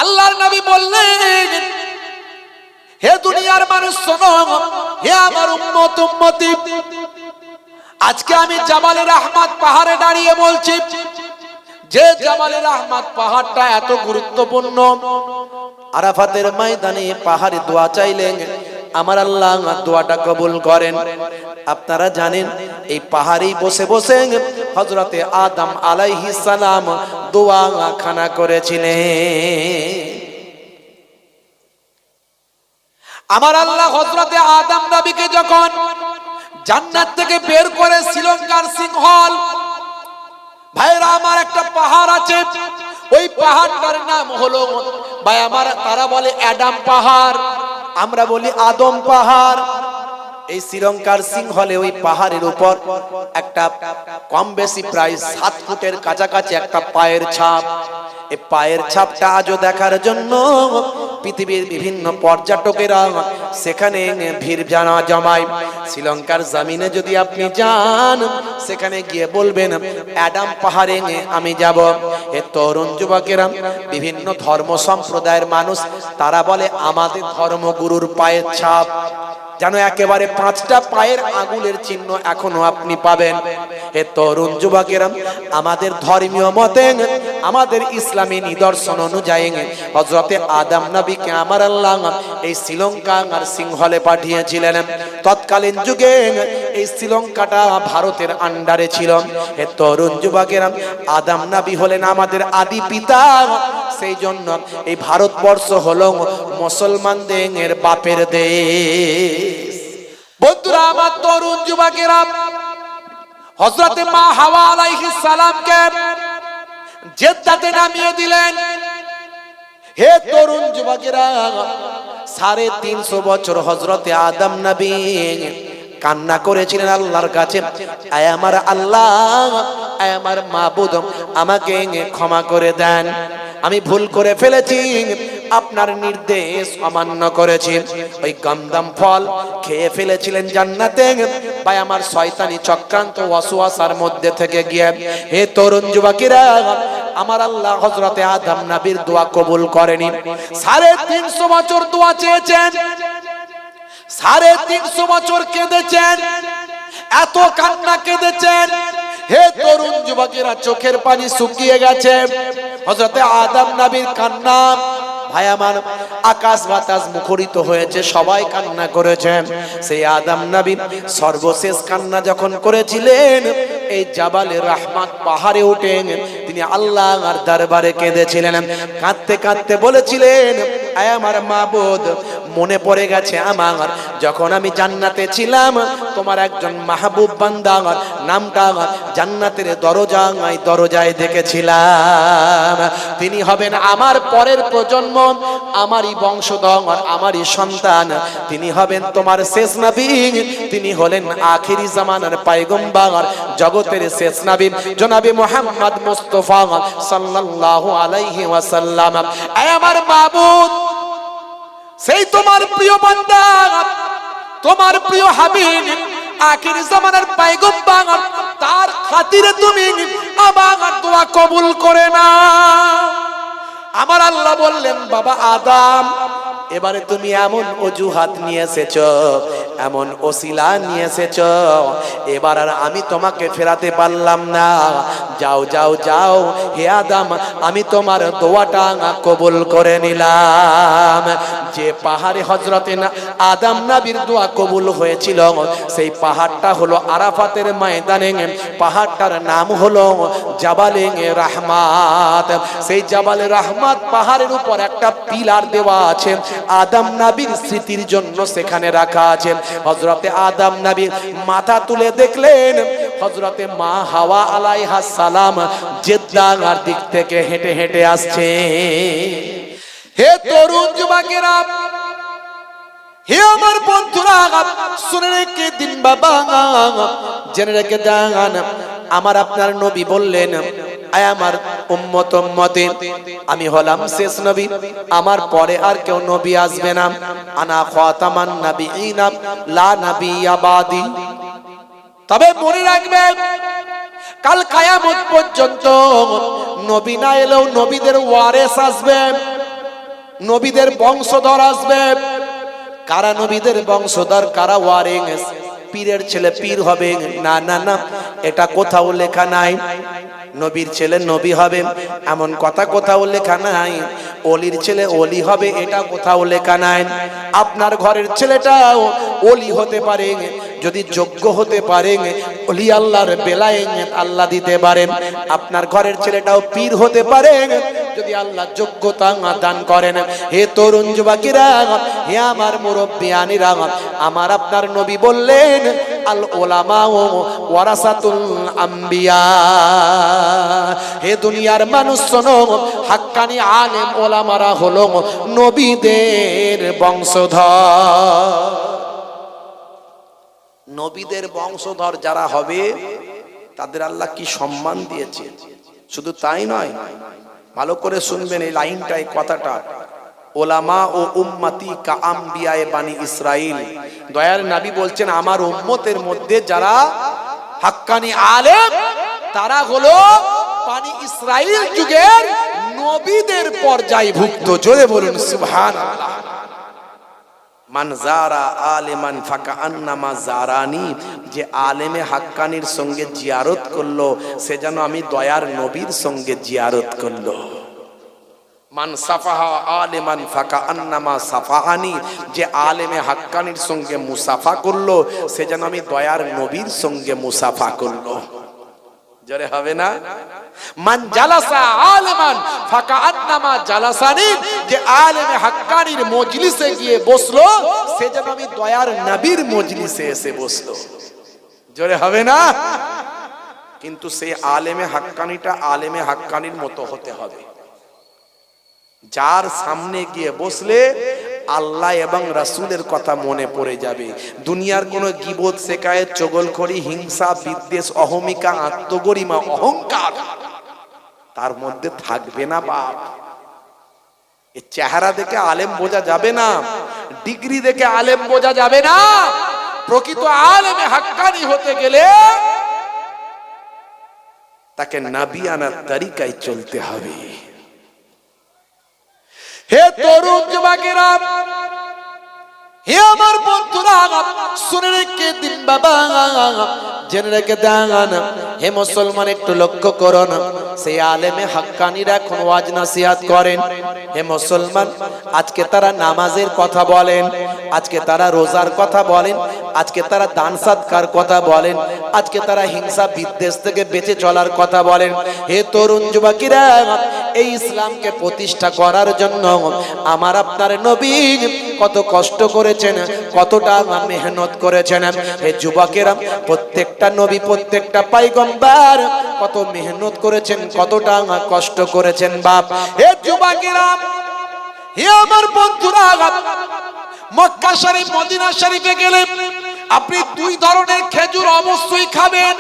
আল্লাহর নবী বললেন, হে দুনিয়ার মানুষ শোনো, হে আমার উম্মত উম্মতি, আজকে আমি জাবালে রাহমাত পাহাড়ে দাঁড়িয়ে বলছি যে জাবালে রাহমাত পাহাড়টা এত গুরুত্বপূর্ণ। আরাফাতের ময়দানে পাহাড়ে দোয়া চাইলেন, আমার আল্লাহ দোয়াটা কবুল করেন। আপনারা জানেন এই পাহাড়েই বসে বসে হযরতে আদম আলাইহিস সালাম দোয়া খানা করেছিলেন। আমার আল্লাহ হযরতে আদম নবীকে যখন জান্নাত থেকে বের করে শ্রীলঙ্কার সিংহল, ভাইরা আমার একটা পাহাড় আছে, ওই পাহাড়টার নাম হলো ভাই আমার, তারা বলে অ্যাডাম পাহাড়, আমরা বলি আদম পাহাড়। এই শ্রীলঙ্কার সিংহলে ওই পাহাড়ের উপর একটা কম বেশি প্রায় 7 ফুটের কাছাকাছি একটা পায়ের ছাপ। এই পায়ের ছাপটা আজও দেখার জন্য পৃথিবীর বিভিন্ন পর্যটকেরা সেখানে ভিড় জমায়। শ্রীলঙ্কার জমিনে যদি আপনি যান, সেখানে গিয়ে বলবেন অ্যাডাম পাহাড়ে আমি যাব। এ তরুণ যুবকেরা, বিভিন্ন ধর্ম সম্প্রদায়ের মানুষ, তারা বলে আমাদের ধর্মগুরুর পায়ের ছাপ যেন একেবারে 5টা পায়ের আঙুলের চিহ্ন এখনো আপনি পাবেন। হে তরুণ যুবকেরা, আমাদের ধর্মীয় মতে, আমাদের ইসলামী নিদর্শন অনুযায়ী হযরতে আদম নবীকে আমার আল্লাহ এই শ্রীলঙ্কা আর সিংহলে পাঠিয়েছিলেন। তৎকালীন যুগে এই শ্রীলঙ্কাটা ভারতের আন্ডারে ছিল। হে তরুণ যুবকেরা, আদম নবী হলেন আমাদের আদি পিতা, সেই জন্য এই ভারতবর্ষ হলো মুসলমানদের বাপের দেশ। বন্ধুরা আমার, তরুণ যুবকেরা, হযরতে মা হাওয়া আলাইহিস সালামকে জেদ্দাতে নামিয়ে দিলেন। হে তরুণ যুবকেরা, 350 বছর হযরতে আদম নবী কান্না করেছিলেন আল্লাহর কাছে, আয় আমার আল্লাহ, আয় আমার মাবুদ, আমাকে ক্ষমা করে দেন, আমি ভুল করে ফেলেছি, আপনার নির্দেশ অমান্য করেছি। ওই গমদম ফল খেয়ে ফেলেছিলেন জান্নাতে, ভাই আমার শয়তানি চক্রান্ত ওয়াসওয়াসার মধ্যে থেকে গিয়ে। হে তরুণ যুবকেরা, আমার আল্লাহ হযরতে আদম নবীর দোয়া কবুল করেনি। 350 বছর দোয়া চেয়েছেন, 350 বছর কেঁদেছেন, এত কান্না কেঁদেছেন। হে তরুণ যুবকেরা, চোখের পানি শুকিয়ে গেছে। হযরতে আদম নবীর কান্না, ভাই আমার, আকাশ বাতাস মুখরিত হয়েছে, সবাই কান্না করেছেন। সেই আদম নবী সর্বশেষ কান্না যখন করেছিলেন, এই জাবালে রাহমাত পাহাড়ে উঠে তিনি আল্লাহর দরবারে কেঁদেছিলেন। কাঁদতে কাঁদতে বলেছিলেন, আয় আমার মাবুদ, মনে পড়ে গেছে আমার, যখন আমি জান্নাতে ছিলাম, তোমার একজন মাহবুব বান্দা নামটা জান্নাতের দরজায় দেখেছিলাম, তিনি হবেন আমার পরের প্রজন্ম, আমারই বংশধর, আমারই সন্তান, তিনি হবেন তোমার শেষ নবী, তিনি হলেন আখিরি জামানার পয়গম্বর, জগতের শেষ নবী জনাবে মুহাম্মদ মুস্তাফা সাল্লাল্লাহু আলাইহি ওয়াসাল্লাম। আয় আমার মাবুদ, সেই তোমার প্রিয় বান্দা, তোমার প্রিয় হাবিব, আখিরি জামানার পয়গম্বর, তার খাতিরে তুমি আমার দোয়া কবুল করে নাও। আমার আল্লাহ বললেন, বাবা আদম, এবারে তুমি এমন অজুহাত নিয়ে এসেছো, এমন ওসিলা নিয়ে এসেছো, এবার আর আমি তোমাকে ফেরাতে পারলাম না। যাও যাও যাও, হে আদম, আমি তোমার দোয়াটা কবুল করে নিলাম। যে পাহাড়ে হযরতে আদম নবীর দোয়া কবুল হয়েছিল, সেই পাহাড়টা হলো আরাফাতের ময়দানে, পাহাড়টার নাম হলো জাবালে রাহমাত। সেই জাবালে রাহমাত পাহাড়ের উপর একটা পিলার দেওয়া আছে, আদম নবীর স্মৃতির জন্য সেখানে রাখা আছে। হযরতে আদম নবী মাথা তুলে দেখলেন, হযরতে মা হাওয়া আলাইহাস সালাম জেদ্দার দিক থেকে হেঁটে হেঁটে আসছে। হে তরুণ যুবকেরা, হে আমার বন্ধুরা, শুনে রেখে দিন বাবা, জেনে রেখে দেন, আমার আপনার নবী বললেন, আয় আমার উম্মত উম্মতে, আমি হলাম শেষ নবী, আমার পরে আর কেউ নবী আসবে না। আনা খাতামান নবিয়িনা লা নবিয়্যা বাদি। তবে মনে রাখবেন, কাল কিয়ামত পর্যন্ত নবী না এলেও নবীদের ওয়ারিস আসবে। নবীদের বংশধর আসবে। কারা নবীদের বংশধর, কারা ওয়ারিস? পীরের ছেলে পীর হবে? না না না, এটা কোথাও লেখা নাই। নবীর ছেলে নবী হবে এমন কথা কোথাও লেখা নাই। ওলির ছেলে ওলি হবে এটা কোথাও লেখা নাই। আপনার ঘরের ছেলেটাও ওলি হতে পারে যদি যোগ্য হতে পারে, ওলি আল্লাহর বেলায় আল্লাহ দিতে পারেন। আপনার ঘরের ছেলেটাও পীর হতে পারে যদি আল্লাহ যোগ্যতা দান করেন। হে তরুণ যুবকেরা, হে আমার মুরব্বিয়ানিরা, আমার আপনার নবী বললেন আল উলামা ওয়ারাসাতুল আম্বিয়া। হে দুনিয়ার মানুষ শোনো, হাক্কানি আলেম ওলামারা হলো নবীদের বংশধর। নবীদের বংশধর যারা হবে তাদের আল্লাহ কি সম্মান দিয়েছে। শুধু তাই নয়, ভালো করে শুনবেন এই লাইনটা, এই কথাটা। ওলামা ও উম্মতি কা আম্বিয়ায়ে বানি ইসরাইল। দয়ার নবী বলছেন আমার উম্মতের মধ্যে যারা হাক্কানি আলেম তারা হলো বানি ইসরাইল যুগের নবীদের পর্যায়ভুক্ত। জোরে বলুন সুবহানাল্লাহ। মান যারা আলেমান ফাকা আন্নামা জারানি, যে আলেমে হাক্কানির সঙ্গে জিয়ারত করলো সে যেন আমি দয়ার নবীর সঙ্গে জিয়ারত করলো। মান সাফাহা আলেমান ফাকা আন্নামা সাফাহানি, যে আলেমে হাক্কানির সঙ্গে মুসাফা করলো সে যেন আমি দয়ার নবীর সঙ্গে মুসাফা করলো। জোরে হবে না? মান জালাসা আলেমান ফাকা আন্নামা জালাসানি, যে আলেমে হাক্কানির মজলিসে গিয়ে বসলো সে যেন আমি দয়ার নবীর মজলিসে এসে বসলো। জোরে হবে না? কিন্তু সেই আলেমে হাক্কানিটা আলেমে হাক্কানির মতো হতে হবে, যার সামনে গিয়ে বসলে আল্লাহ এবং রাসূলের কথা মনে পড়ে যাবে। দুনিয়ার কোন গীবত, শেকায়েত, চগলখড়ি, হিংসা, বিদ্বেষ, অহমিকা, আত্মগরিমা, অহংকার তার মধ্যে থাকবে না। বাপ, এই চেহারা দেখে আলেম বোঝা যাবে না, ডিগ্রি দেখে আলেম বোঝা যাবে না। প্রকৃত আলেমে হাক্কানি হতে গেলে তাকে নবিয়ানার তরিকায় চলতে হবে। হে তরুণ যুবকেরা, হে আমার বন্ধুরা, শুনে রেখে দিন বাবা, জেনে রেখে দেন। হে মুসলমান, একটু লক্ষ্য করুন, সেই আলেমে হাক্কানিরা এখন ওয়াজ নসিহত করেন। হে মুসলমান, আজকে তারা নামাজের কথা বলেন, আজকে তারা রোজার কথা বলেন, আজকে তারা দান সাদকার কথা বলেন, আজকে তারা হিংসা বিদ্বেষ থেকে বেঁচে চলার কথা বলেন। হে তরুণ যুবকেরা, এই ইসলামকে প্রতিষ্ঠা করার জন্য আমার আপনার নবী কত কষ্ট করেছেন, কতটা মেহনত করেছেন। হে যুবকেরা, প্রত্যেকটা নবী, প্রত্যেকটা পয়গম্বর কত মেহনত করেছেন, কতটা কষ্ট করেছেন। বাপ, হে যুবকেরা, হে আমার বন্ধুরা, মক্কা শরীফ, মদিনা শরীফে গেলে আপনি দুই ধরনের খেজুর অবশ্যই খাবেন।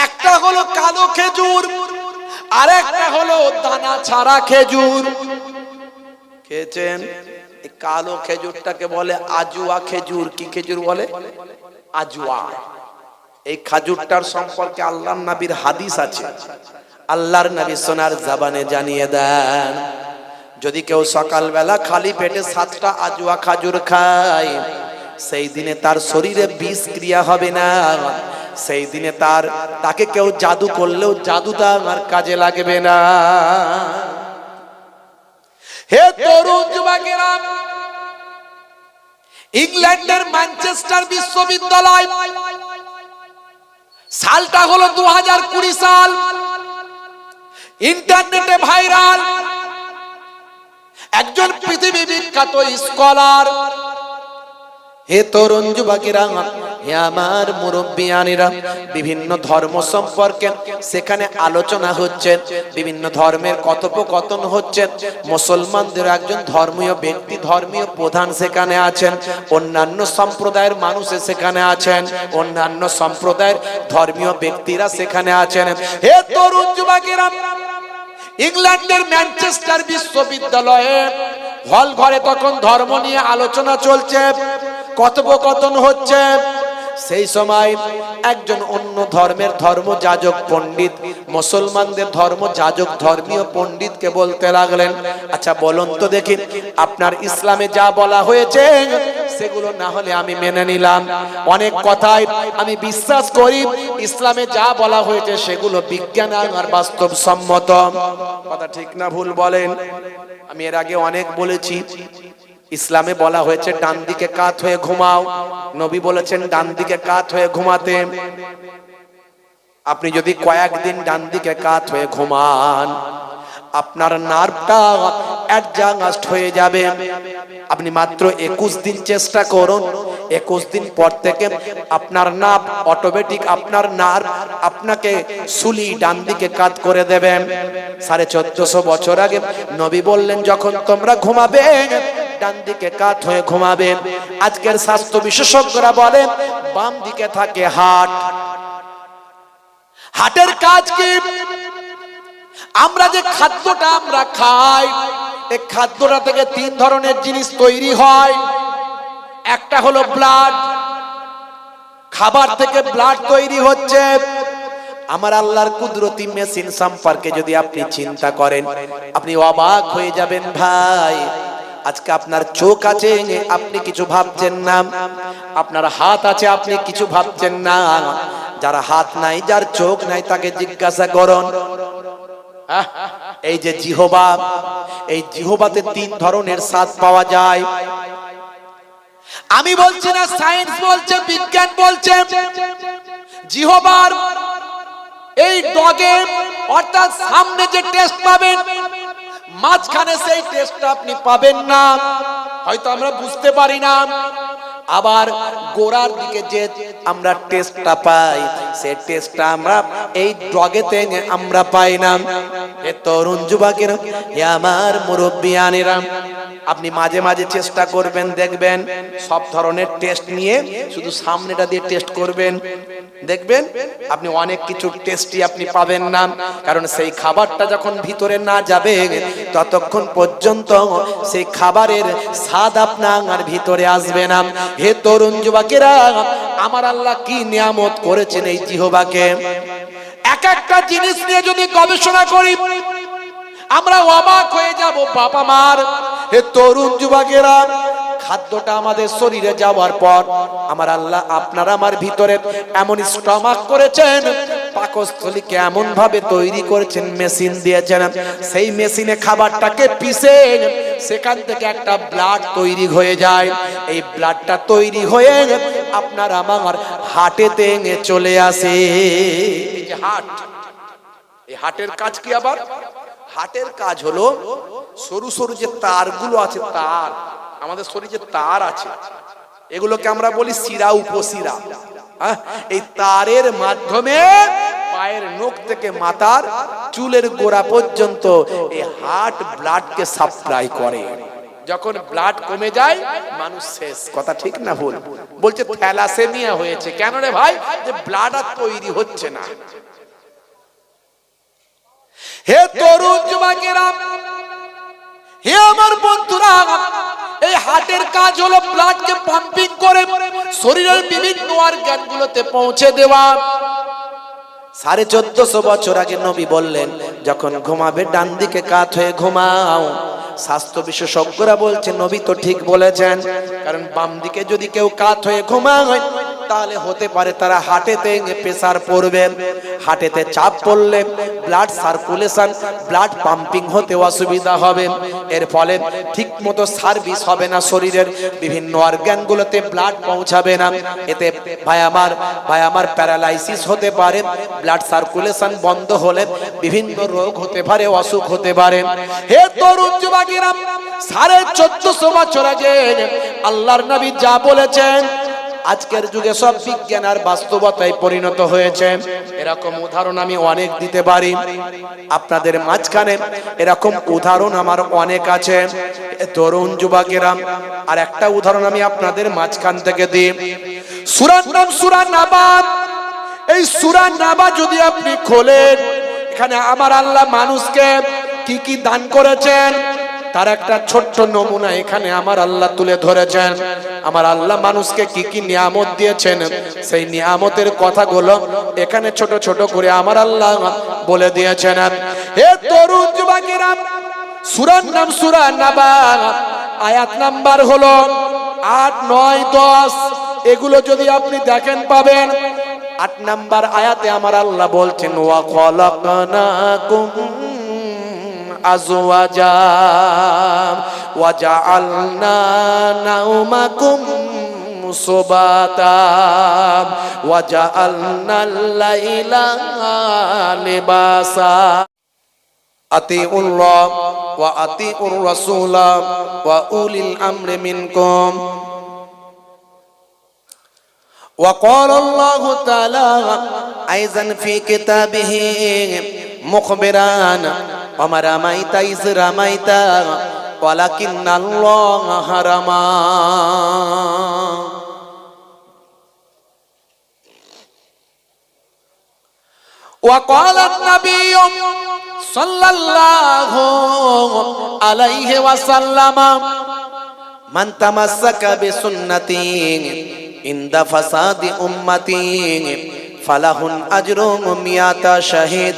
একটা হলো কালো খেজুর, আর একটা হলো দানা ছাড়া খেজুর। খেয়েছেন? এই কালো খেজুরটাকে বলে আজুয়া খেজুর। কি খেজুর বলে? আজুয়া। এই খেজুরটার সম্পর্কে আল্লাহর নবীর হাদিস আছে। আল্লাহর নবী সোনার জবানে জানিয়ে দেন, যদি কেউ সকালবেলা খালি পেটে 7টা আজুয়া খেজুর খায়, সেই দিনে তার শরীরে বিষ ক্রিয়া হবে না। সেই দিনে তাকে কেউ জাদু করলেও জাদুটা আর কাজে লাগবে না। হে তরুণ যুবকেরা, ইংল্যান্ডের ম্যানচেস্টার বিশ্ববিদ্যালয়, সালটা হলো 2020 সাল, ইন্টারনেটে ভাইরাল একজন পৃথিবী বিখ্যাত স্কলার। হে তরুণ যুবকেরা, হে আমার মুরব্বিয়ানিরা, বিভিন্ন ধর্ম সম্পর্কে সেখানে আলোচনা হচ্ছে, বিভিন্ন ধর্মের কথোপকথন হচ্ছে। মুসলমানদের একজন ধর্মীয় ব্যক্তি, ধর্মীয় প্রধান সেখানে আছেন, অন্যান্য সম্প্রদায়ের মানুষ সেখানে আছেন, অন্যান্য সম্প্রদায়ের ধর্মীয় ব্যক্তিরা সেখানে আছেন। হে তরুণ যুবকেরা, ইংল্যান্ডের ম্যানচেস্টার বিশ্ববিদ্যালয়ে হল ঘরে তখন ধর্ম নিয়ে আলোচনা চলছে, কথোপকথন হচ্ছে। সেই সময় একজন অন্য ধর্মের ধর্মযাজক পণ্ডিত মুসলমানদের ধর্মযাজক ধর্মীয় পণ্ডিতকে বলতে লাগলেন, আচ্ছা বলুন তো দেখি, আপনার ইসলামে যা বলা হয়েছে সেগুলো না হলে আমি মেনে নিলাম, অনেক কথাই আমি বিশ্বাস করি, ইসলামে যা বলা হয়েছে সেগুলো বিজ্ঞান আর বাস্তবসম্মত। কথা ঠিক না ভুল বলেন? আমি এর আগে অনেক বলেছি, ইসলামে বলা হয়েছে ডান দিকে কাত হয়ে ঘুমাও, নবী বলেছেন ডান দিকে কাত হয়ে ঘুমাতে। আপনি যদি কয়েকদিন ডান দিকে কাত হয়ে ঘুমান, আপনার নার্ভটা অ্যাডজাস্ট হয়ে যাবে। আপনি মাত্র 21 দিন চেষ্টা করুন, 21 দিন পর থেকে আপনার নার্ভ অটোমেটিক, আপনার নার্ভ আপনাকে সুলি ডান দিকে কাত করে দেবে। 1450 বছর আগে নবী বললেন যখন তোমরা ঘুমাবে ডান দিকে কাত হয়ে ঘুমাবে। আজকের স্বাস্থ্য বিশেষজ্ঞরা বলেন বাম দিকে থাকে হার্ট। হার্টের কাজ কি? আমরা যে খাদ্যটা আমরা খাই, এই খাদ্যটা থেকে 3 ধরনের জিনিস তৈরি হয়। একটা হলো ব্লাড, খাবার থেকে ব্লাড তৈরি হচ্ছে। আমার আল্লাহর কুদরতি মেশিন সম্পর্কে যদি আপনি চিন্তা করেন, আপনি অবাক হয়ে যাবেন ভাই। আজকে আপনার চোখ আছে, আপনি কিছু ভাবছেন না, আপনার হাত আছে, আপনি কিছু ভাবছেন না। যার হাত নাই, যার চোখ নাই, তাকে জিজ্ঞাসা করুন। এই যে জিহবা, এই জিহবাতে 3 ধরনের স্বাদ পাওয়া যায়। আমি বলছি না, সায়েন্স বলছে, বিজ্ঞান বলছে, জিহবার এই ডগে অর্থাৎ সামনে যে টেস্ট পাবেন, মাঝখানে সেই টেস্টটা আপনি পাবেন না, হয়তো আমরা বুঝতে পারি না। আবার গোড়ার দিকে যে আমরা টেস্টটা পাই, সেই টেস্টটা আমরা এই ডগেতে আমরা পাই না। এ তরুণ যুবকেরা, আমার মুরব্বিয়ানেরা, আপনি মাঝে মাঝে চেষ্টা করবেন, দেখবেন সব ধরনের টেস্ট নিয়ে শুধু সামনেটা দিয়ে টেস্ট করবেন, দেখবেন আপনি অনেক কিছু টেস্টই আপনি পাবেন না। কারণ সেই খাবারটা যখন ভিতরে না যাবে ততক্ষণ পর্যন্ত সেই খাবারের স্বাদ আপনার ভিতরে আসবে না। হে তরুণ যুবকেরা, আমার আল্লাহ কি নিয়ামত করেছেন এই জিহ্বাকে। এক একটা জিনিস নিয়ে যদি গবেষণা করি আমরা অবাক হয়ে যাব বাবা মার। হে তরুণ যুবকেরা, খাদ্যটা আমাদের শরীরে যাওয়ার পর আমার আল্লাহ আপনার আমার ভিতরে এমন স্টমাক করেছেন, পাকস্থলীকে এমন ভাবে তৈরি করেছেন, মেশিন দিয়েছেন, সেই মেশিনে খাবারটাকে পিষে সেখান থেকে একটা ব্লাড তৈরি হয়ে যায়। এই ব্লাডটা তৈরি হয়ে আপনার আমার হার্টেতে চলে আসে। এই যে হার্ট, এই হার্টের কাজ কি? আবার হার্টের কাজ হলো সরু সরু যে তারগুলো আছে, তার আমাদের শরীরে তার আছে, এগুলোকে আমরা বলি শিরা, উপশিরা। এই তারের মাধ্যমে পায়ের নখ থেকে মাথার চুলের গোড়া পর্যন্ত এই হার্ট ব্লাডকে সাপ্লাই করে। যখন ব্লাড কমে যায় মানুষ শেষ। কথা ঠিক না ভুল? বলছে থ্যালাসেমিয়া হয়েছে। কেন রে ভাই? যে ব্লাড আর তৈরি হচ্ছে না। হে তরুণ যুবকেরা, হে আমার বন্ধুরা, এই হার্টের কাজ হলো ব্লাডকে পাম্পিং করে শরীরের বিভিন্ন অর্গানগুলোতে পৌঁছে দেওয়া। 1450 বছর আগে নবী বললেন যখন ঘুমাবে ডান দিকে কাত হয়ে ঘুমাও। স্বাস্থ্য বিশেষজ্ঞরা বলছে নবী তো ঠিক বলেছেন, কারণ বাম দিকে যদি কেউ কাত হয়ে ঘুমায় তাহলে হতে পারে তারা হার্টেতে প্রেসার পড়বে, হার্টেতে চাপ পড়লে ব্লাড সার্কুলেশন, ব্লাড পাম্পিং হতে অসুবিধা হবে। এর ফলে ঠিক মতো সার্ভিস হবে না, শরীরের বিভিন্ন অর্গানগুলোতে ব্লাড পৌঁছাবে না। এতে ভাই আমার প্যারালাইসিস হতে পারে, ব্লাড সার্কুলেশন বন্ধ হলে বিভিন্ন রোগ হতে পারে, অসুখ হতে পারে। হে তরুণ যুবকেরা, 1450 বছর আগে আল্লাহর নবী যা বলেছেন আজকের যুগে সব বিজ্ঞান আর বাস্তবতায় পরিণত হয়েছে। এরকম উদাহরণ আমি অনেক দিতে পারি, আপনাদের মাঝখানে এরকম উদাহরণ আমার অনেক আছে। তরুণ যুবকেরা, আর একটা উদাহরণ আমি আপনাদের মাঝখান থেকে দিই। সূরার নাম সূরা নাবা। এই সূরা নাবা যদি আপনি খোলেন, এখানে আমার আল্লাহ মানুষকে কি কি দান করেছেন, তার একটা ছোট্ট নমুনা এখানে আমার আল্লাহ তুলে ধরেছেন। আমার আল্লাহ মানুষকে কি কি নিয়ামত দিয়েছেন সেই নিয়ামতের কথাগুলো এখানে ছোট ছোট করে আমার আল্লাহ বলে দিয়েছেন। হে তরুণ যুবকেরা, সূরার নাম সূরা নাবা, আয়াত নাম্বার হলো 8, 9, 10। এগুলো যদি আপনি দেখেন পাবেন। 8 নাম্বার আয়াতে আমার আল্লাহ বলছেন ওয়া খালাকনাকুম আজওয়াজা ওয়া জাআলনা নাওমাকুম সুবাতা ওয়া জাআলনাল লাইলা লিবাসা আতিউল্লাহ ওয়া আতিউর রাসূলা ওয়া উলিল আমরি মিনকুম। وقال الله تعالى أيضا في كتابه مخبرا وما رميت إذ رميت ولكن الله رمى. وقال النبي صلى الله عليه وسلم من تمسك بسنتي عند فساد أمتي فله أجر 100 شهيد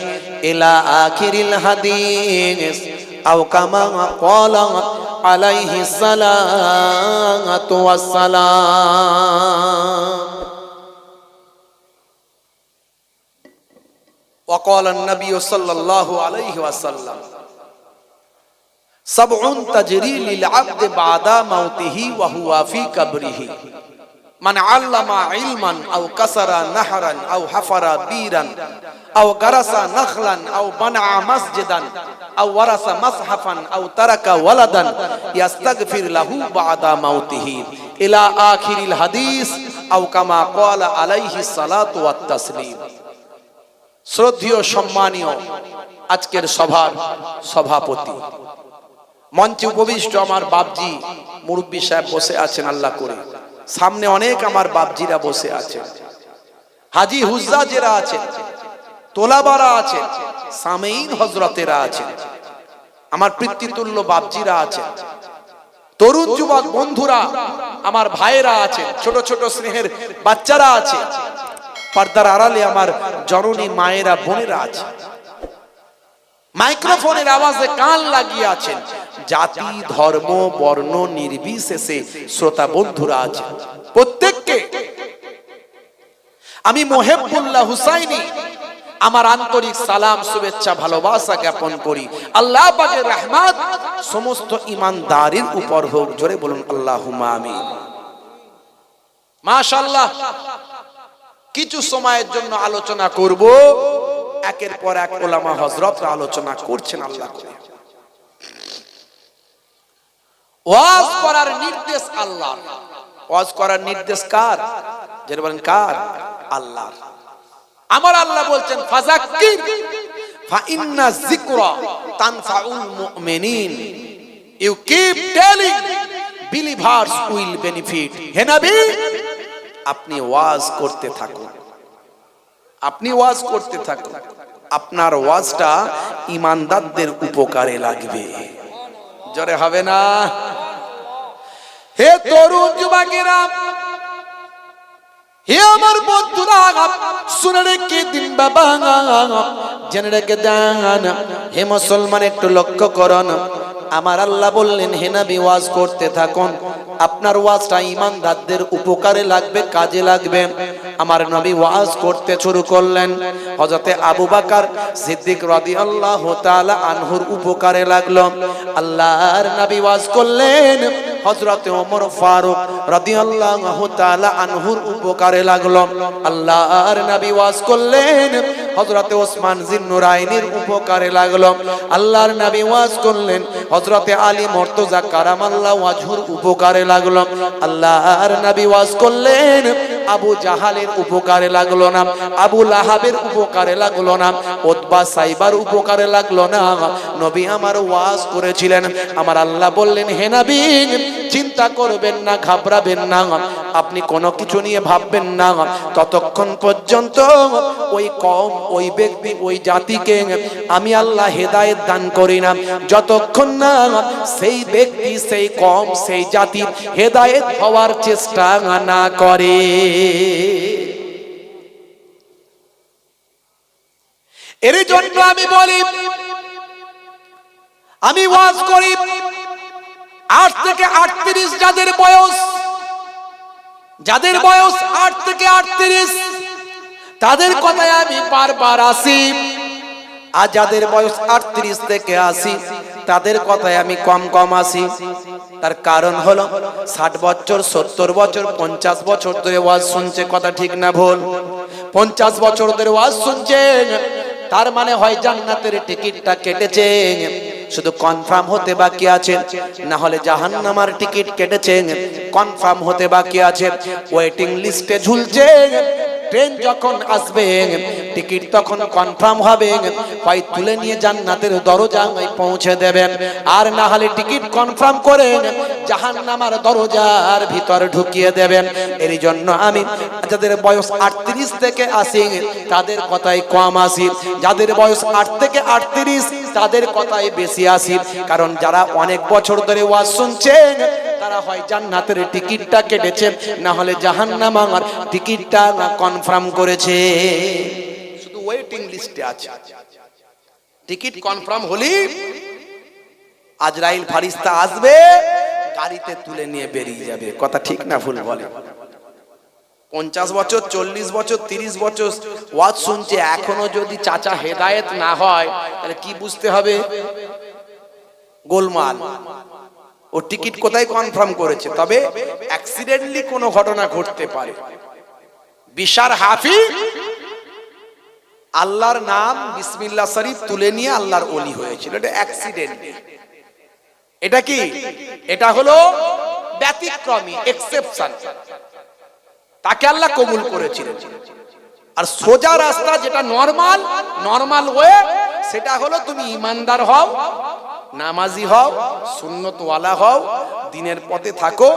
إلى آخر الحديث أو كما قال عليه الصلاة والسلام. وقال النبي صلى الله عليه وسلم 7 تجري للعبد بعد موته وهو في قبره من علم علما أو كسر نهرا أو حفر بيرا أو غرس نخلا أو بنى مسجدا أو ورث مصحفا أو ترك ولدا يستغفر له بعد موته إلى آخر الحديث أو كما قال عليه الصلاة والتسليم. শ্রদ্ধেয় সম্মানীয় আজকের সভার সভাপতি, মঞ্চে উপবিষ্ট আমার বাপজি মুরব্বী সাহেব বসে আছেন আল্লাহ করে, সামনে অনেক আমার বাপজিরা বসে আছেন, হাজি হুজ্জাজেরা আছেন, তোলাবারা আছেন, সামেইন হযরতেরা আছেন, আমার পিতৃতুল্য বাপজিরা আছেন, তরুণ যুবক বন্ধুরা আমার ভাইয়েরা আছেন, ছোট ছোট স্নেহের বাচ্চারা আছে, পর্দার আড়ালে আমার জননী মায়েরা বোনেরা আছে, মাইক্রোফোনের আওয়াজে কান লাগিয়ে আছেন, জাতি ধর্ম বর্ণ নির্বিশেষে শ্রোতা বন্ধুরা আছেন। প্রত্যেককে আমি মুহিবুল্লাহ হুসাইনি আমার আন্তরিক সালাম শুভেচ্ছা ভালোবাসা জ্ঞাপন করি। আল্লাহ পাকের রহমত সমস্ত ঈমানদারের উপর হোক, জোরে বলুন আল্লাহুম্মা আমিন। মাশাআল্লাহ, কিছু সময়ের জন্য আলোচনা করব, একের পর এক উলামা হযরতরা আলোচনা করছেন আল্লাহ করে। ওয়াজ করার নির্দেশ আল্লাহর। ওয়াজ করার নির্দেশ কার? যারা বলেন কার? আল্লাহর। আমার আল্লাহ বলছেন ফাযাক্কির ফা ইন্না যিকরা তানফাউল মুমিনিন। You keep telling believers will benefit. হে নবী, আপনি ওয়াজ করতে থাকুন, আপনি ওয়াজ করতে থাকুন, আপনার ওয়াজটা ঈমানদারদের উপকারে লাগবে। জোরে হবে না? হে তরুণ যুবকেরা, হে আমার বন্ধুরা, শুনে রেখে দিন বাবা, জেনে রেখে দেন। হে মুসলমান, একটু লক্ষ্য করুন। আমার আল্লাহ বললেন হে নবী ওয়াজ করতে থাকুন, আপনার ওয়াজটা ঈমানদারদের উপকারে লাগবে, কাজে লাগবে। আমার নবী ওয়াজ করতে শুরু করলেন, হযরতে আবু বকর সিদ্দিক রাদিয়াল্লাহু তাআলা আনহুর উপকারে লাগলো। আল্লাহর নবী ওয়াজ করলেন, হযরতে ওমর ফারুক রাদিয়াল্লাহু তাআলা আনহুর উপকারে লাগলো। আল্লাহর নবী ওয়াজ করলেন, হযরতে ওসমান জিন্নুরাইনির উপকারে লাগলো। আল্লাহর নবী ওয়াজ করলেন, হযরতে আলী মুর্তজা কারামাল্লাহু ওয়াজহুর উপকারে লাগলো। আল্লাহর নবী ওয়াজ করলেন, আবু জাহালের উপকারে লাগলো না, আবু লাহাবের উপকারে লাগলো না, উতবা সাইবার উপকারে লাগলো না। নবী আমার ওয়াজ করেছিলেন, আমার আল্লাহ বললেন, হে নবী চিন্তা করবেন না, ঘাবড়াবেন না, আপনি কোনো কিছু নিয়ে ভাববেন না, ততক্ষণ পর্যন্ত ওই কওম, ওই ব্যক্তি, ওই জাতিকে আমি আল্লাহ হেদায়েত দান করি না, যতক্ষণ না সেই ব্যক্তি, সেই কওম, সেই জাতি হেদায়েত হওয়ার চেষ্টা না করে। এর জন্য আমি বলি, আমি ওয়াজ করি 8 থেকে 38 যাদের বয়স 8 থেকে 38 তাদের কথায় আমি বারবার আসি, আর যাদের বয়স 38 থেকে 80 তাদের কথায় আমি কম কম আসি। তার কারণ হলো 60 বছর, 70 বছর, 50 বছর ধরে ওয়াজ শুনছে, কথা ঠিক না ভুল? 50 বছর ধরে ওয়াজ শুনছে, তার মানে হয় জান্নাতের টিকিটটা কেটেছে, শুধু কনফার্ম হতে বাকি আছে, না হলে জাহান্নামের টিকিট কেটেছে, কনফার্ম হতে বাকি আছে, ওয়েটিং লিস্টে ঝুলছে। ট্রেন যখন আসবে টিকিট তখন কনফার্ম হবে, হয় তুলে নিয়ে জান্নাতের দরজায় পৌঁছে দেবেন, আর না হলে টিকিট কনফার্ম করে জাহান্নামের দরজার ভিতর ঢুকিয়ে দেবেন। এর জন্য আমি যাদের বয়স 38 থেকে 80 তাদের কথাই কম আসি, যাদের বয়স 8 থেকে 38 তাদের কথাই বেশি আসি। কারণ যারা অনেক বছর ধরে ওয়াজ শুনছেন তারা হয় জান্নাতের টিকিটটা কেটেছে, না হলে জাহান্নামের টিকিটটা কনফার্ম করেছে, শুধু ওয়েটিং লিস্টে আছে। টিকিট কনফার্ম হলি আজরাইল ফারিস্তা আসবে, গাড়িতে তুলে নিয়ে বেরিয়ে যাবে, কথা ঠিক না ভুল বলে? 50 বছর, 40 বছর, 30 বছর ওয়াজ শুনছে, এখনো যদি চাচা হেদায়েত না হয় তাহলে কি বুঝতে হবে? গোলমাল। ও টিকিট কোথায় কনফার্ম করেছে, তবে অ্যাক্সিডেন্টলি কোনো ঘটনা ঘটতে পারে। বিশার হাফি আল্লাহর নাম বিসমিল্লাহ শরীফ তুলে নিয়ে আল্লাহর ওলি হয়েছিল, এটা অ্যাক্সিডেন্ট। এটা কি? এটা হলো ব্যতিক্রমী, এক্সেপশন, তাকে আল্লাহ কবুল করেছিলেন। আর সোজা রাস্তা যেটা নরমাল ওয়ে, সেটা হলো তুমি ইমানদার হও, নামাজি হও, সুন্নতওয়ালা হও, দিনের পথে থাকো,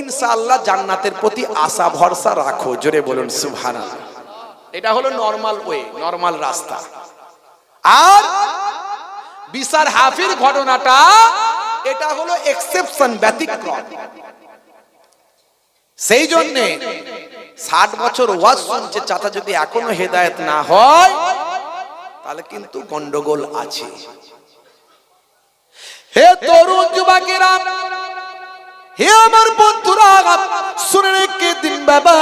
ইনশাআল্লাহ জান্নাতের প্রতি আশা ভরসা রাখো। জোরে বলুন সুবহানাল্লাহ। এটা হলো নরমাল ওয়ে, নরমাল রাস্তা। আর বিশার হাফির ঘটনাটা, এটা হলো এক্সেপশন, ব্যতিক্রম। সেই জন্য 60 বছর ওয়াজ শুনছে চাচা, যদি এখনো হেদায়েত না হয় তাহলে কিন্তু গন্ডগোল আছে। হে তরুণ যুবকেরা, হে আমার বন্ধুরা, শুনে রেখে দিন বাবা,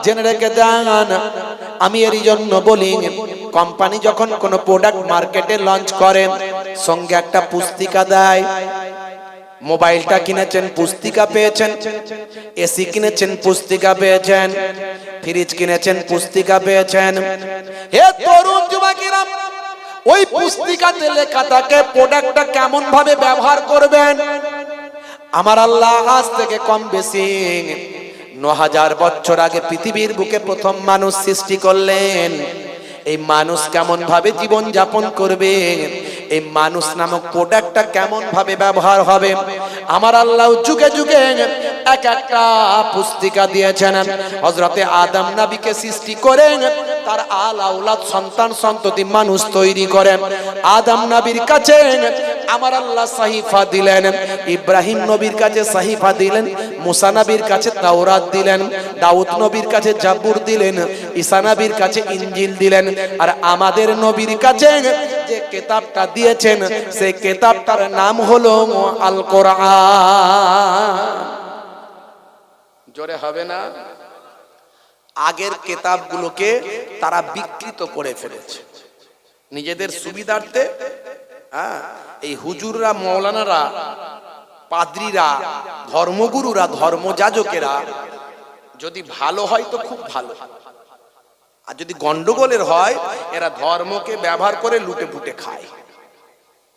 জেনে রেখে দেন। আমি এর জন্য বলি, কোম্পানি যখন কোনো প্রোডাক্ট মার্কেটে লঞ্চ করে, সঙ্গে একটা পুস্তিকা দেয়। মোবাইলটা কিনেছেন, পুস্তিকা পেয়েছেন, এসি কিনেছেন, পুস্তিকা পেয়েছেন, ফ্রিজ কিনেছেন, পুস্তিকা পেয়েছেন। হে তরুণ যুবকেরা, ওই পুস্তিকাতে লেখা থাকে প্রোডাক্টটা কেমন ভাবে ব্যবহার করবেন। আমার আল্লাহ আজ থেকে কম বেশি 9000 বছর আগে পৃথিবীর বুকে প্রথম মানুষ সৃষ্টি করলেন। এই মানুষ কেমন ভাবে জীবন যাপন করবে, এই মানুষ নামক প্রোডাক্টটা কেমন ভাবে ব্যবহার হবে, আমার আল্লাহ যুগে যুগে এক একটা পুস্তিকা দিয়েছেন। হযরতে আদম নবীকে সৃষ্টি করেন, তার আল আওলাদ, সন্তান সন্ততি মানুষ তৈরি করেন। আদম নবীর কাছে আমার আল্লাহ সাহিফা দিলেন, ইব্রাহিম নবীর কাছে সাহিফা দিলেন, মুসা নবীর কাছে তাওরাত দিলেন, দাউদ নবীর কাছে জাবুর দিলেন, ঈসা নবীর কাছে ইনজিল দিলেন। আর আমাদের নবীর কাছে যে কিতাবটা দিয়েছেন, সেই কিতাবটার নাম হলো আল কোরআন। জোরে হবে না? আগের কিতাবগুলোকে তারা বিকৃত করে ফেলেছে নিজেদের সুবিধার্থে। এই হুজুররা, মৌলানারা, পাদ্রীরা, ধর্মগুরুরা, ধর্মযাজকেরা যদি ভালো হয় তো খুব ভালো, আর যদি গন্ডগোলের হয় এরা ধর্মকে ব্যবহার করে লুটে পুটে খায়।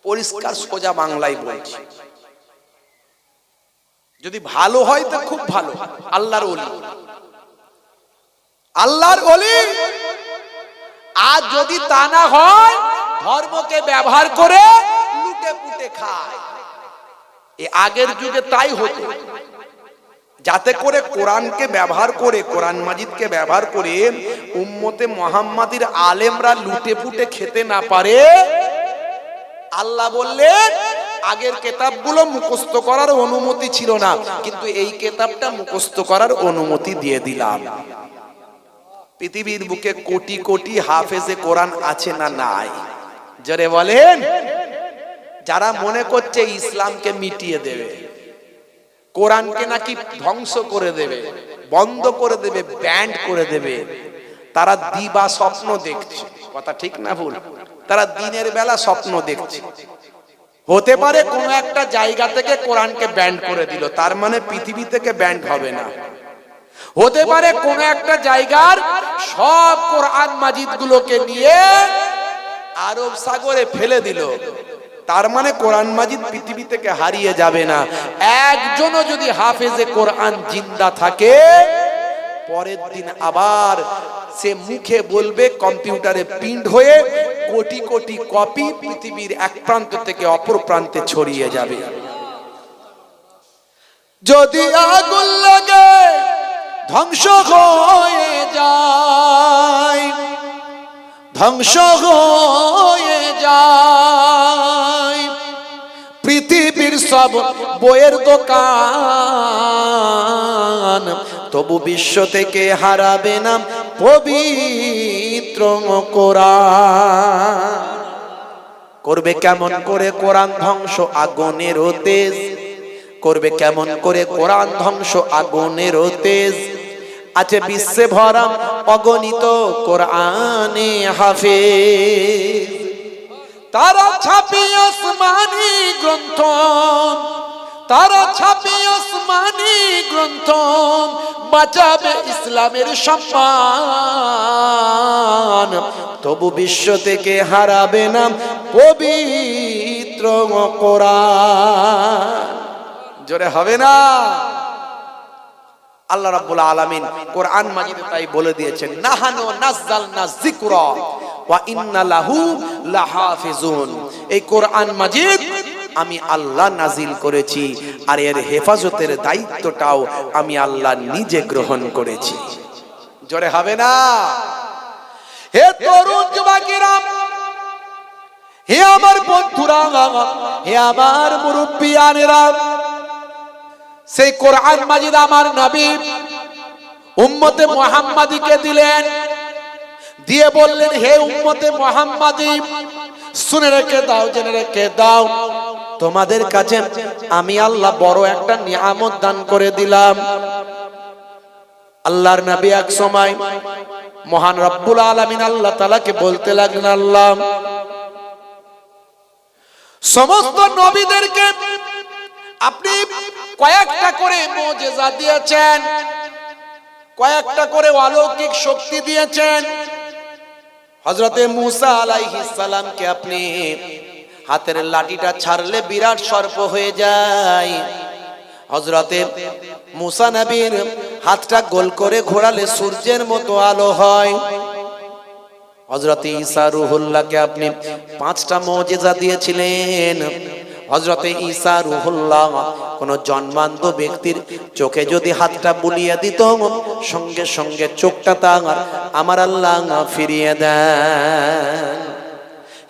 পরিষ্কার সোজা বাংলায় বলছি, যদি ভালো হয় তো খুব ভালো, আল্লাহর ওলি। আল্লাহর ওলি। আর যদি তা না হয়, ধর্মকে ব্যবহার করে লুটে পুটে খায়। এই আগের যুগে তাই হতো, যাতে করে কোরআনকে ব্যবহার করে, কোরআন মাজিদকে ব্যবহার করে উম্মতে মুহাম্মাদির আলেমরা লুটে পুটে খেতে না পারে। আল্লাহ বললেন আগের কিতাবগুলো মুখস্থ করার অনুমতি ছিল না, কিন্তু এই কিতাবটা মুখস্থ করার অনুমতি দিয়ে দিলাম। পৃথিবীর বুকে কোটি কোটি হাফেজে কোরআন আছে না নাই? যারা বলেন, যারা মনে করছে ইসলামকে মিটিয়ে দেবে, কোরআনকে নাকি ধ্বংস করে দেবে, বন্ধ করে দেবে, ব্যান্ড করে দেবে, তারা দিবা স্বপ্ন দেখছে। কথা ঠিক না ভুল? তারা দিনের বেলা স্বপ্ন দেখছে। হতে পারে কোন একটা জায়গা থেকে কোরআনকে ব্যান্ড করে দিল, তার মানে পৃথিবী থেকে ব্যান্ড হবে না। হতে পারে কোন একটা জায়গার সব কোরআন মাজিদ গুলোকে নিয়ে আরব সাগরে ফেলে দিল, তার মানে কোরআন মাজিদ পৃথিবী থেকে হারিয়ে যাবে না। একজনও যদি হাফেজে কোরআন জিন্দা থাকে, পরের দিন আবার সে মুখে বলবে, কম্পিউটারে প্রিন্ট হয়ে কোটি কোটি কপি পৃথিবীর এক প্রান্ত থেকে অপর প্রান্তে ছড়িয়ে যাবে। যদি আগুন লাগে ধ্বংস হয়ে যায়, ধ্বংস হয়ে যায় পৃথিবীর সব বইয়ের দোকান, তবু বিশ্ব থেকে হারাবে না পবিত্র কোরআন। করবে কেমন করে কোরআন ধ্বংস? আগুনের তেজ করবে কেমন করে কোরআন ধ্বংস? আগুনের তেজ আছে বিশ্বে ভরা অগণিত কোরআনে হাফেজ। তারা ছাপে আসমানি গ্রন্থ, তারা ছাপে আসমানি গ্রন্থ, বাঁচাবে ইসলামের সম্মান, তবু বিশ্ব থেকে হারাবে না পবিত্র কোরআন। জোরে হবে না? আল্লাহ রাব্বুল আলামিন কোরআন মাজিদে তাই বলে দিয়েছেন, নাহানু নাযালনা যিকরা ওয়া ইন্না লাহু লাহাফিজুন। এই কোরআন মাজিদ আমি আল্লাহ নাজিল করেছি, আর এর হেফাজতের দায়িত্বটাও আমি আল্লাহ নিজে গ্রহণ করেছি। জোরে হবে না? হে তরুণ যুবকেরা, হে আমার বন্ধুরা, হে আমার মুরব্বিয়ানেরা, সেই কোরআন মাজিদ আমার নবী উম্মতে মুহাম্মাদীকে দিলেন, দিয়ে বললেন, হে উম্মতে মুহাম্মাদী, শুনে রেখে দাও, জেনে রেখে দাও, তোমাদের কাছে আমি আল্লাহ বড় একটা নিয়ামত দান করে দিলাম। আল্লাহর নবী এক সময় মহান রব্বুল আলামিন আল্লাহ তাআলাকে বলতে লাগলেন, আল্লাহ সমস্ত নবীদেরকে আপনি কয়েকটা করে মুজিজা দিয়েছেন, কয়েকটা করে অলৌকিক শক্তি দিয়েছেন। হযরতে মূসা আলাইহিস সালামকে আপনি হাতের লাঠিটা ছাড়লে বিরাট সর্প হয়ে যায়। হযরতে মূসা নবীর হাতটা গোল করে ঘোরালে সূর্যের মতো আলো হয়। হযরতে ঈসা রূহুল্লাহকে আপনি 5টা মুজিজা দিয়েছিলেন। হযরতে ঈসা রূহুল্লাহ কোন জন্মান্ধ ব্যক্তির চোখে যদি হাতটা বুলিয়ে দিত, সঙ্গে সঙ্গে চোখটা তার আমার আল্লাহ ফিরিয়ে দেন।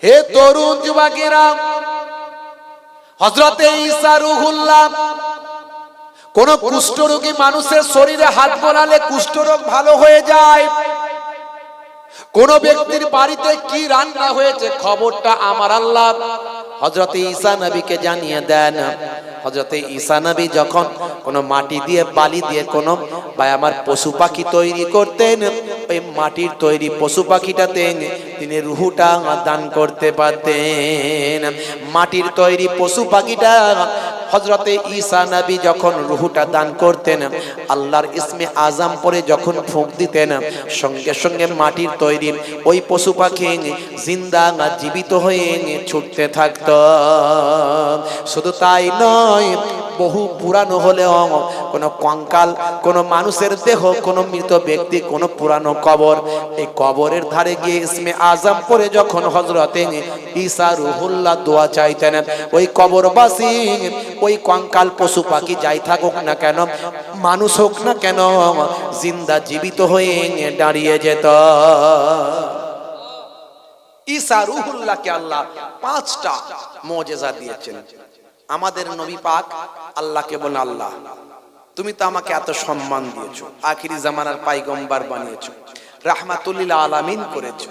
হে তরুণ যুবকেরা, হযরতে ঈসা রূহুল্লাহ কোন কুষ্ঠরোগী মানুষের শরীরে হাত বোলালে কুষ্ঠরোগ ভালো হয়ে যায়। কোন ব্যক্তির বাড়িতে কি রান্না হয়েছে খবরটা আমার আল্লাহ হযরতে ঈসা নবীকে জানিয়ে দেন। হযরতে ঈসা নবী যখন কোন মাটি দিয়ে, বালি দিয়ে কোন আমার পশু পাখি তৈরি করতেন, ওই মাটির তৈরি পশু পাখিটাতে তিনি রূহটা দান করতে পারতেন। মাটির তৈরি পশু পাখিটা হযরতে ঈসা নবী যখন রূহটা দান করতেন, আল্লাহর ইসমে আজম পরে যখন ফুঁক দিতেন, সঙ্গে সঙ্গে মাটির তৈরি ওই পশু পাখি জিন্দা জীবিত হয়ে ছুটতে থাকত। শুধু তাই নয়, বহু পুরানো হলেও কোনো কঙ্কাল, কোনো মানুষের দেহ, কোনো মৃত ব্যক্তি, কোনো পুরানো কবর, এই কবরের ধারে গিয়ে ইসমে আজম পড়ে যখন হযরতে ঈসা রুহুল্লাহ দোয়া চাইতেন, ওই কবরবাসী, ওই কঙ্কাল পশু পাখি যাই থাকুক না কেন, মানুষ হোক না কেন, জিন্দা জীবিত হয়ে দাঁড়িয়ে যেত। ঈসা রুহুল্লাহকে আল্লাহ 5টা মুজিজা দিয়েছেন। আমাদের নবী পাক আল্লাহকে বলেন, আল্লাহ তুমি তো আমাকে এত সম্মান দিয়েছো, আখিরি জামানার পয়গম্বর বানিয়েছো, রাহমাতুল লিল আলামিন করেছো,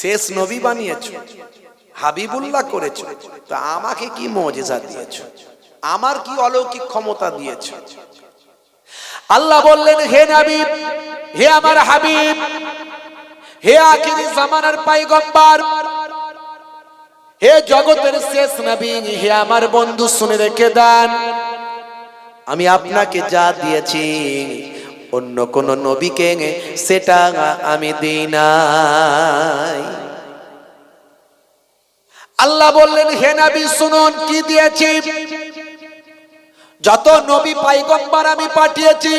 শেষ নবী বানিয়েছো, হাবিবুল্লাহ করেছো, তো আমাকে কি মুজিজা দিয়েছো, আমার কি অলৌকিক ক্ষমতা দিয়েছো? আল্লাহ বললেন, হে নবী, হে আমার হাবিব, হে আখিরি জামানার পয়গম্বর, হে জগতের শেষ নবী, হে আমার বন্ধু, শুনে রেখে দেন, আমি আপনাকে যা দিয়েছি অন্য কোন নবীকে সেটা আমি দিই নাই। আল্লাহ বললেন, হে নবী শুনুন কি দিয়েছি। যত নবী পয়গম্বর আমি পাঠিয়েছি,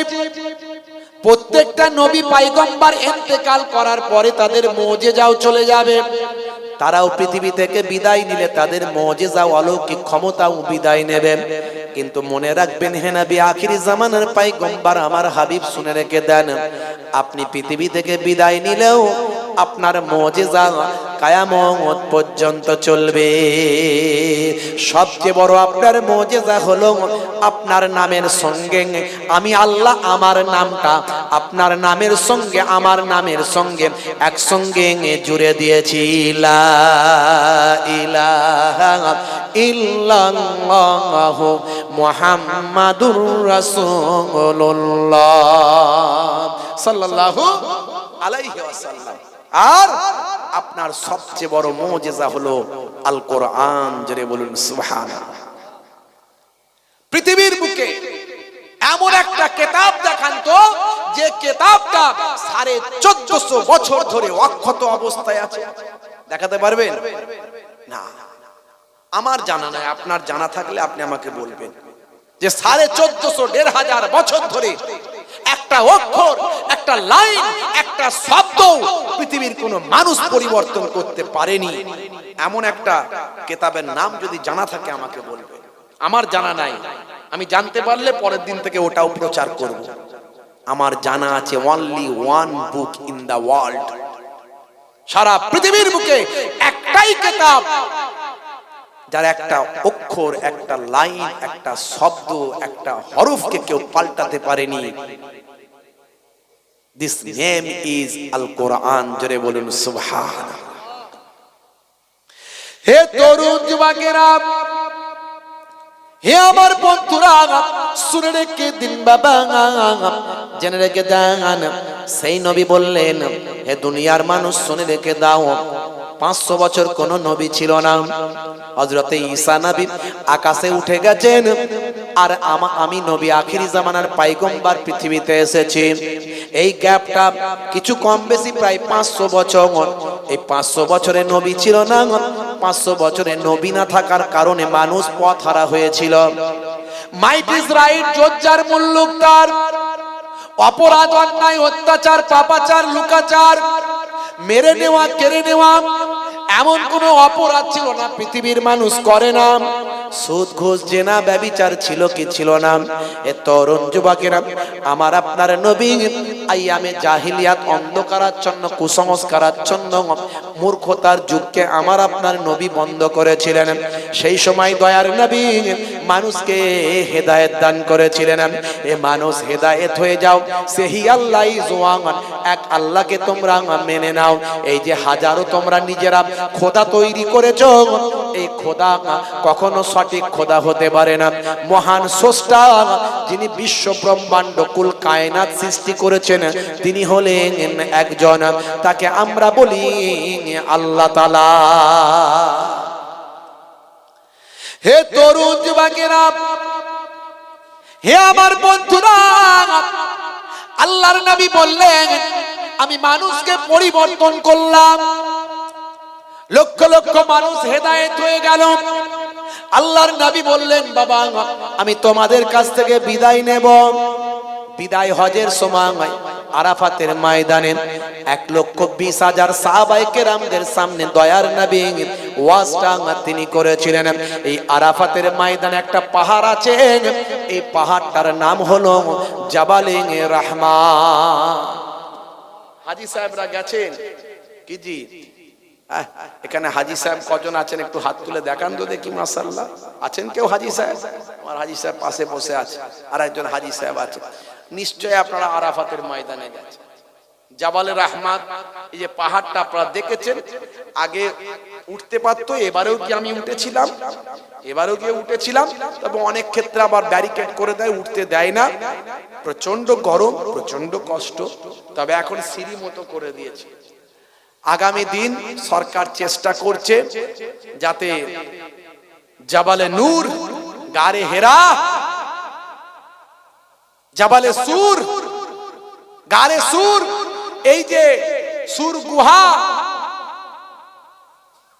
প্রত্যেকটা নবী পয়গম্বর ইন্তেকাল করার পরে তাদের মুজিজাও চলে যাবে। তারাও পৃথিবী থেকে বিদায় নিলে তাদের মুজিজা অলৌকিক ক্ষমতাও বিদায় নেবে। কিন্তু মনে রাখবেন, হে নবী আখিরি জামানার পয়গম্বর আমার হাবিব, শুনে রেখে দেন, আপনি পৃথিবী থেকে বিদায় নিলেও আপনার মুজিজা কিয়ামত পর্যন্ত চলবে। সবচেয়ে বড় আপনার মুজিজা হলো আপনার নামের সঙ্গে আমি আল্লাহ আমার নামটা আপনার নামের সঙ্গে আমার নামের সঙ্গে একসঙ্গে জুড়ে দিয়েছি। লা ইলাহা ইল্লাল্লাহু মুহাম্মাদুর রাসূলুল্লাহ সাল্লাল্লাহু আলাইহি ওয়াসাল্লাম। আর আপনার সবচেয়ে বড় মুজিজা হলো আল কোরআন। জোরে বলুন সুবহানাল্লাহ। পৃথিবীর বুকে এমন একটা কিতাব দেখান তো, যে কিতাবটা 1450 বছর ধরে অক্ষত অবস্থায় আছে, দেখাতে পারবেন? না, আমার জানা নাই, আপনার জানা থাকলে আপনি আমাকে বলবেন যে 1450 বছর ধরে একটা অক্ষর, একটা লাইন, একটা শব্দ পৃথিবীর কোনো মানুষ পরিবর্তন করতে পারেনি। এমন একটা কিতাবের নাম যদি জানা থাকে আমাকে বলবেন। আমার জানা নাই, আমি জানতে পারলে পরের দিন থেকে ওটাও প্রচার করব। আমার জানা আছে only one book in the world, সারা পৃথিবীর বুকে একটাই কিতাব যার একটা অক্ষর, একটা লাইন, একটা শব্দ, একটা হরফকে কেউ পাল্টাতে পারেনি। দিস নেম ইজ আল কোরআন। জোরে বলুন সুবহানাল্লাহ। হে তরুণ যুবকেরা, হে আমার বন্ধুরা, শুনে রেখে দিন বাবা, জেনে রেখে দেন। সেই নবী বললেন, হে দুনিয়ার মানুষ শুনে রেখে দাও, 500 বছর কোন নবী ছিল না। হযরতে ঈসা নবী আকাশে উঠে গেছেন, আর আমি নবী আখিরি জামানার পয়গম্বর পৃথিবীতে এসেছি। এই গ্যাপটা কিছু কম বেশি প্রায় 500 বছর। এই 500 বছরে নবী ছিল না। 500 বছরে নবী না থাকার কারণে মানুষ পথ হারা হয়েছিল। মাইট ইজ রাইট, জোজ্জার মুল্লুক তার, অপরাধ, অন্যায়, অত্যাচার, পাপাচার, লুকাচার, মেরে নেওয়া, কেড়ে নেওয়া, এমন কোন অপরাধ ছিল না পৃথিবীর মানুষ করে না। সুদ ঘুষ জেনা ব্যভিচার ছিল কি ছিল না? এ তরুণ যুবকেরা, আমার আপনার নবী আইয়ামে জাহিলিয়াত, অন্ধকারাচ্ছন্ন, কুসংস্কারাচ্ছন্ন, মূর্খতার যুগকে আমার আপনার নবী বন্ধ করেছিলেন। সেই সময় দয়ার নবী মানুষকে হেদায়েত দান করেছিলেন। এ মানুষ হেদায়েত হয়ে যাও, সেহি আল্লাহ জোয়ান, এক আল্লাহকে তোমরা মেনে নাও। এই যে হাজারো তোমরা নিজেরা খোদা তৈরি করেছো, এই খোদা কখনো সঠিক খোদা হতে পারে না। মহান স্রষ্টা, যিনি বিশ্ব ব্রহ্মাণ্ড কুল কায়নাত সৃষ্টি করেছেন, তিনি হলেন একজন, তাকে আমরা বলি আল্লাহ তাআলা। হে তরুণ যুবকেরা, হে আমার বন্ধুরা, আল্লাহর নবী বললেন, আমি মানুষকে পরিবর্তন করলাম, লক্ষ লক্ষ মানুষ হেদায়েত হয়ে গেল। আল্লাহর নবী বললেন, বাবা আমি তোমাদের কাছ থেকে বিদায় নেব। বিদায় হজের সময় আরাফাতের ময়দানে 1,20,000 সাহাবায়ে কেরামদের সামনে দয়ার নবী ওয়াজটা তিনি করেছিলেন। এই আরাফাতের ময়দানে একটা পাহাড় আছে, এই পাহাড়টার নাম হলো জাবালে রাহমা। হাজী সাহেবরা গেছেন কি জি? এখানে হাজী সাহেব কজন আছেন একটু হাত তুলে দেখান তো দেখি। মাশাআল্লাহ, আছেন কেউ হাজী সাহেব? আমার হাজী সাহেব পাশে বসে আছে, আর একজন হাজী সাহেব আছে। নিশ্চয়ই আপনারা আরাফাতের ময়দানে গেছেন। জাবালে রাহমাত, এই যে পাহাড়টা আপনারা দেখেছেন, আগে উঠতে পারতো, এবারেও কি আমি উঠেছিলাম, এবারেও গিয়ে উঠেছিলাম, তবে অনেক ক্ষেত্রে আবার ব্যারিকেড করে দেয়, উঠতে দেয় না। প্রচন্ড গরম, প্রচন্ড কষ্ট, তবে এখন সিঁড়ি মতো করে দিয়েছে। আগামী দিন সরকার চেষ্টা করছে যাতে জাবালে নূর, গারে হেরা, জাবালে সুর, গারে সুর, এই যে সুর গুহা,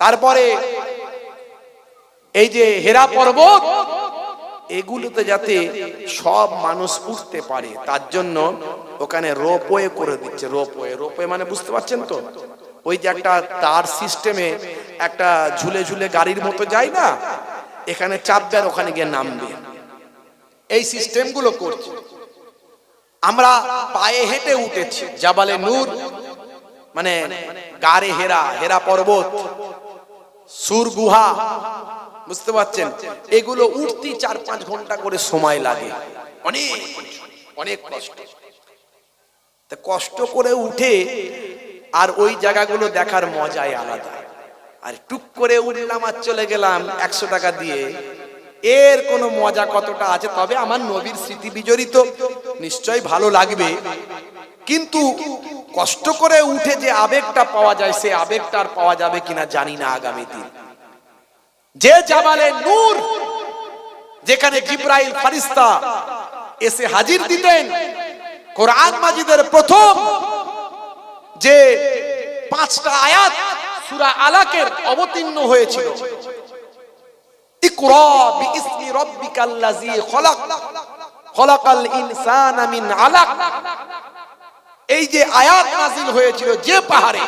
তারপরে এই যে হেরা পর্বত, এগুলোতে যাতে সব মানুষ উঠতে পারে তার জন্য ওখানে রোপওয়ে করে দিচ্ছে। রোপওয়ে, রোপওয়ে মানে বুঝতে পারছেন তো, ওই যে একটা তার সিস্টেমে একটা ঝুলে ঝুলে গাড়ির মতো যায় না, এখানে চাপবে আর ওখানে গিয়ে নামবে, এই সিস্টেম গুলো করছে। আমরা পায়ে হেঁটে উঠেছি জাবালে নূর, মানে গারে হেরা, হেরা পর্বত, সুর গুহা, বুঝতে পারছেন? এগুলো উঠতে 4-5 ঘন্টা করে সময় লাগে, অনেক অনেক কষ্ট। কষ্ট করে উঠে আর ওই জায়গাগুলো দেখার মজাই আলাদা। আর টুক করে উঠলাম আর চলে গেলাম 100 টাকা দিয়ে, এর কোনো মজা কতটা আছে? তবে আমার নবীর স্মৃতি বিজড়িত, নিশ্চয়ই ভালো লাগবে, কিন্তু কষ্ট করে উঠে যে আবেগটা পাওয়া যায়, সে আবেগটা আর পাওয়া যাবে কিনা জানি না আগামী দিন। যে জাবালে নূর, যেখানে জিবরাইল ফেরেশতা এসে হাজির দিতেন, কোরআন মাজিদের প্রথম যে 5টা আয়াত সূরা আলাকের অবতীর্ণ হয়েছিল, ইকরা বিইসমি রাব্বিকাল্লাযী খলাক, খলাকাল ইনসানা মিন আলাক, এই যে আয়াত নাযিল হয়েছিল যে পাহাড়ে,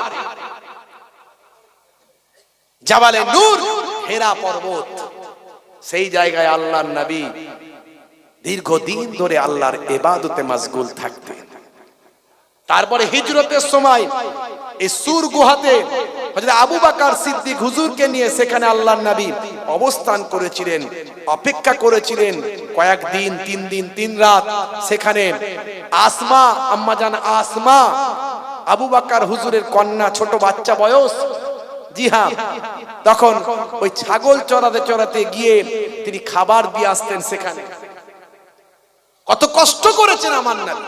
জাবালে নূর, হেরা পর্বত, সেই জায়গায় আল্লাহর নবী দীর্ঘদিন ধরে আল্লাহর ইবাদতে মশগুল থাকতেন। তারপরে হিজরতের সময় এই সুর গুহাতে হযরত আবু বকর সিদ্দিক হুজুরকে নিয়ে সেখানে আল্লাহর নবী অবস্থান করেছিলেন, অপেক্ষা করেছিলেন কয়েকদিন, 3 দিন 3 রাত। সেখানে আসমা, আম্মা জান আসমা, আবু বকর হুজুরের কন্যা, ছোট বাচ্চা বয়স, জি হ্যাঁ, তখন ওই ছাগল চড়াতে চড়াতে গিয়ে তিনি খাবার দিয়ে আসতেন। সেখানে কত কষ্ট করেছেন আমার নবী।